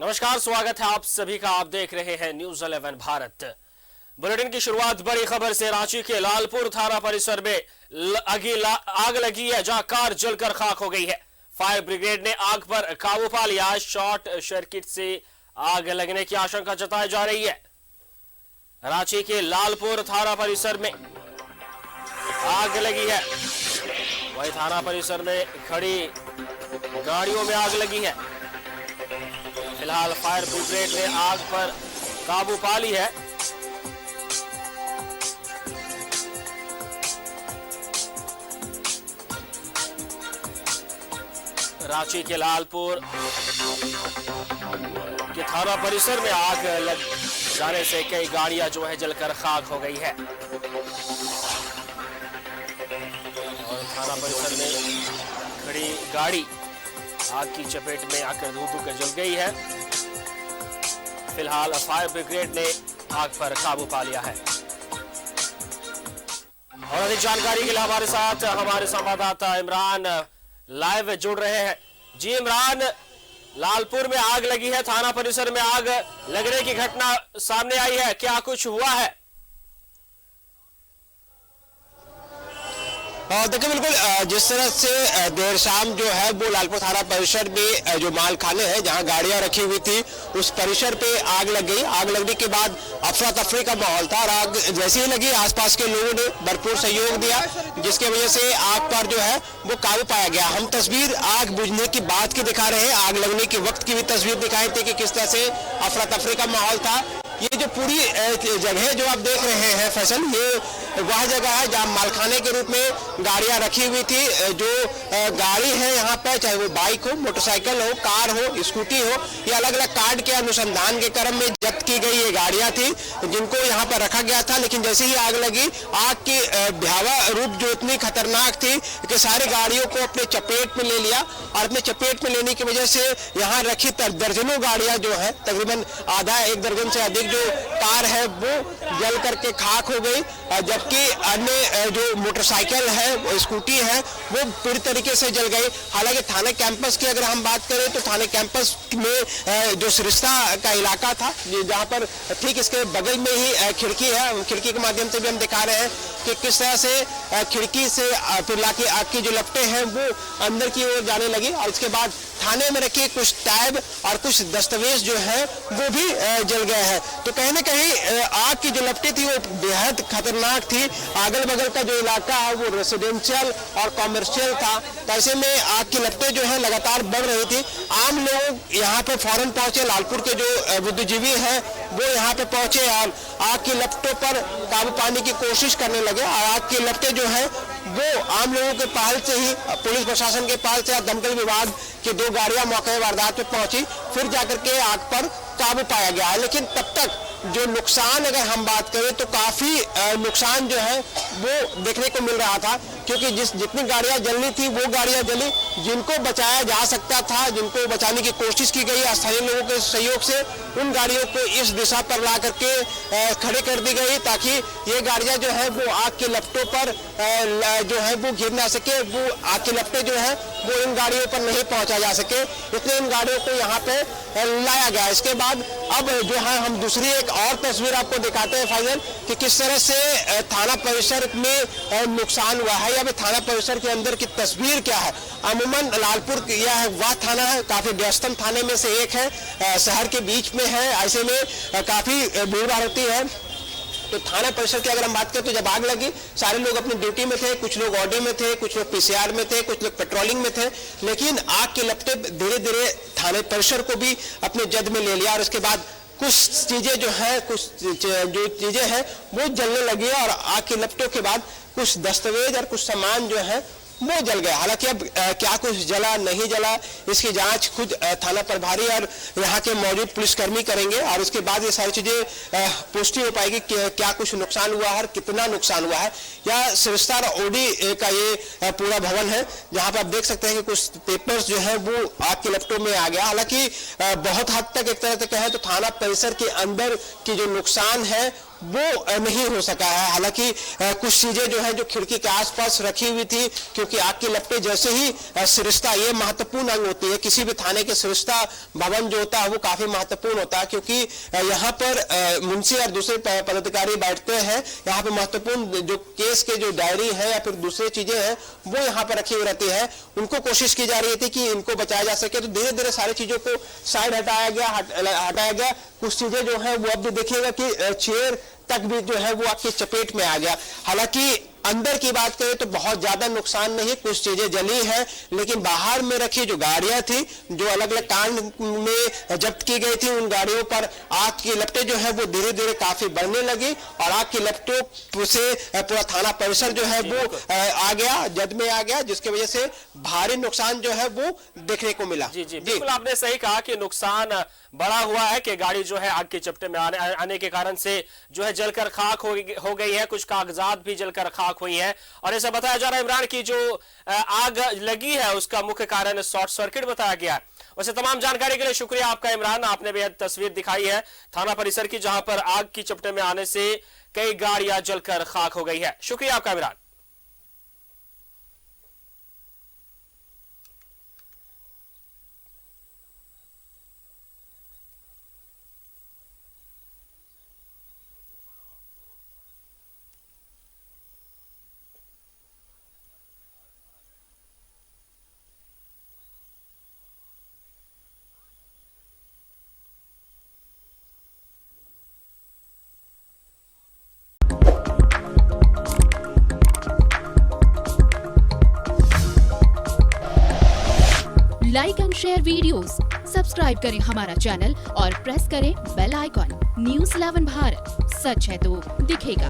नमस्कार, स्वागत है आप सभी का। आप देख रहे हैं न्यूज 11 भारत। बुलेटिन की शुरुआत बड़ी खबर से। रांची के लालपुर थाना परिसर में आग लगी है, जहां कार जलकर खाक हो गई है। फायर ब्रिगेड ने आग पर काबू पा लिया। शॉर्ट सर्किट से आग लगने की आशंका जताई जा रही है। रांची के लालपुर थाना परिसर में आग लगी है। वही थाना परिसर में खड़ी गाड़ियों में आग लगी है। फिलहाल फायर ब्रिगेड ने आग पर काबू पा ली है। रांची के लालपुर के थाना परिसर में आग लग जाने से कई गाड़ियां जो है जलकर खाक हो गई है और थाना परिसर में खड़ी गाड़ी आग की चपेट में आकर धू कर जल गई है। फिलहाल फायर ब्रिगेड ने आग पर काबू पा लिया है। और अधिक जानकारी के लिए हमारे साथ हमारे संवाददाता इमरान लाइव जुड़ रहे हैं। जी इमरान, लालपुर में आग लगी है, थाना परिसर में आग लगने की घटना सामने आई है, क्या कुछ हुआ है? देखिए, बिल्कुल जिस तरह से देर शाम जो है वो लालपुर थाना परिसर में जो माल खाने हैं जहां गाड़ियां रखी हुई थी उस परिसर पे आग लग गई। आग लगने के बाद अफरा तफरी का माहौल था और आग जैसे ही लगी आसपास के लोगों ने भरपूर सहयोग दिया, जिसके वजह से आग पर जो है वो काबू पाया गया। हम तस्वीर आग बुझने की बात की दिखा रहे हैं, आग लगने के वक्त की भी तस्वीर दिखाई थी कि किस तरह से अफरा तफरी का माहौल था। ये जो पूरी जगह जो आप देख रहे हैं फैसल, ये वह जगह है जहां मालखाने के रूप में गाड़ियां रखी हुई थी। जो गाड़ी है यहाँ पर, चाहे वो बाइक हो, मोटरसाइकिल हो, कार हो, स्कूटी हो, ये अलग अलग कार्ड के अनुसंधान के क्रम में जब्त की गई ये गाड़ियां थी जिनको यहाँ पर रखा गया था। लेकिन जैसे ही आग लगी, आग की भयावह रूप जो इतनी खतरनाक थी कि सारी गाड़ियों को अपने चपेट में ले लिया और अपने चपेट में लेने की वजह से यहाँ रखी दर्जनों गाड़ियां जो है, तकरीबन आधा एक दर्जन से अधिक जो कार है वो जल करके खाक हो गई, जबकि अन्य जो मोटरसाइकिल है, स्कूटी है, वो पूरी तरीके से जल गई। हालांकि थाने कैंपस की अगर हम बात करें तो थाने कैंपस में जो सरिस्ता का इलाका था, जहां पर ठीक इसके बगल में ही खिड़की है, खिड़की के माध्यम से भी हम दिखा रहे हैं कि किस तरह से खिड़की से फिर की आग की जो लपटें हैं वो अंदर की ओर जाने लगी और इसके बाद थाने में रखे कुछ टैब और कुछ दस्तावेज जो है वो भी जल गए हैं। तो कहीं ना कहीं आग की जो लपटें थी वो बेहद खतरनाक थी। अगल बगल का जो इलाका है वो रेसिडेंशियल और कॉमर्शियल था, तो ऐसे में आग की लपटें जो है लगातार बढ़ रही थी। आम लोग यहाँ पे फौरन पहुंचे, लालपुर के जो बुद्धिजीवी हैं वो यहाँ पे पहुंचे और आग की लपटों पर काबू पाने की कोशिश करने लगे। और आग की लपटें जो है वो आम लोगों के पहल से ही, पुलिस प्रशासन के पहल से, दमकल विभाग की 2 गाड़ियां मौके वारदात पे पहुंची, फिर जाकर के आग पर काबू पाया गया है। लेकिन तब तक जो नुकसान अगर हम बात करें तो काफी नुकसान जो है वो देखने को मिल रहा था, क्योंकि जितनी गाड़ियां जलनी थी वो गाड़ियां जली। जिनको बचाया जा सकता था, जिनको बचाने की कोशिश की गई स्थानीय लोगों के सहयोग से, उन गाड़ियों को इस दिशा पर ला करके खड़े कर दी गई ताकि ये गाड़ियां जो है वो आग के लपटों पर जो है वो गिर ना सके, वो आग के लपटें जो है वो इन गाड़ियों पर नहीं पहुंचा जा सके, इसलिए इन गाड़ियों को यहाँ पे लाया गया। इसके बाद अब जो है हम दूसरी एक और तस्वीर आपको दिखाते हैं फैजल कि किस तरह से थाना परिसर में नुकसान हुआ है या फिर थाना परिसर के अंदर की तस्वीर क्या है। अमूमन लालपुर यह वह थाना है, काफी व्यस्तम थाने में से एक है, शहर के बीच में है, ऐसे में काफी भीड़ भाड़ होती है। तो थाना परिसर की अगर हम बात करें तो जब आग लगी सारे लोग अपनी ड्यूटी में थे, कुछ लोग ऑडी में थे, कुछ लोग पीसीआर में थे, कुछ लोग पेट्रोलिंग में थे, लेकिन आग की लपटें धीरे धीरे थाने परिसर को भी अपने जद में ले लिया और उसके बाद कुछ चीजें जो है, कुछ जो चीजें हैं वो जलने लगी और आग की लपटों के बाद कुछ दस्तावेज और कुछ सामान जो है वो जल गया। हालांकि अब क्या कुछ जला नहीं जला इसकी जांच खुद थाना प्रभारी और यहाँ के मौजूद पुलिसकर्मी करेंगे और उसके बाद ये सारी चीजें पुष्टि हो पाएगी कि क्या कुछ नुकसान हुआ है और कितना नुकसान हुआ है। या सिरस्तार ओडी का ये पूरा भवन है जहाँ पर आप देख सकते हैं कि कुछ पेपर्स जो है वो आग की लपटों में आ गया। हालांकि बहुत हद तक एक तरह से कहें तो थाना परिसर के अंदर की जो नुकसान है वो नहीं हो सका है। हालांकि कुछ चीजें जो है जो खिड़की के आसपास रखी हुई थी, क्योंकि आग की लपटें जैसे ही सरिस्ता, ये महत्वपूर्ण अंग होती है किसी भी थाने के सरिस्ता भवन जो होता है वो काफी महत्वपूर्ण होता है, क्योंकि यहाँ पर मुंशी और दूसरे पदाधिकारी बैठते हैं। यहाँ पे महत्वपूर्ण जो केस के जो डायरी है या फिर दूसरी चीजें हैं वो यहाँ पर रखी हुई रहती है। उनको कोशिश की जा रही थी कि इनको बचाया जा सके, तो धीरे धीरे सारी चीजों को साइड हटाया गया। कुछ चीजें जो है वो अब भी देखिएगा कि चेयर तक भी जो है वो आपकी चपेट में आ गया। हालांकि अंदर की बात करें तो बहुत ज्यादा नुकसान नहीं, कुछ चीजें जली हैं, लेकिन बाहर में रखी जो गाड़ियां थी जो अलग अलग कांड में जब्त की गई थी, उन गाड़ियों पर आग की लपटें जो है वो धीरे धीरे काफी बढ़ने लगी और आग की लपटों से पूरा थाना परिसर जो है वो आ गया, जद में आ गया, जिसकी वजह से भारी नुकसान जो है वो देखने को मिला। जी बिल्कुल आपने सही कहा कि नुकसान बड़ा हुआ है कि गाड़ी जो है आग के चपेट में आने के कारण से जो है जलकर खाक हो गई है, कुछ कागजात भी जलकर खाक हुई है। और ऐसा बताया जा रहा है इमरान की जो आग लगी है उसका मुख्य कारण शॉर्ट सर्किट बताया गया है। वैसे तमाम जानकारी के लिए शुक्रिया आपका इमरान, आपने बेहद तस्वीर दिखाई है थाना परिसर की जहां पर आग की चपेट में आने से कई गाड़ियां जलकर खाक हो गई है। शुक्रिया आपका Imran. Like and share videos, subscribe करें हमारा चैनल और प्रेस करें बेल आइकॉन। न्यूज़ 11 भारत, सच है तो दिखेगा।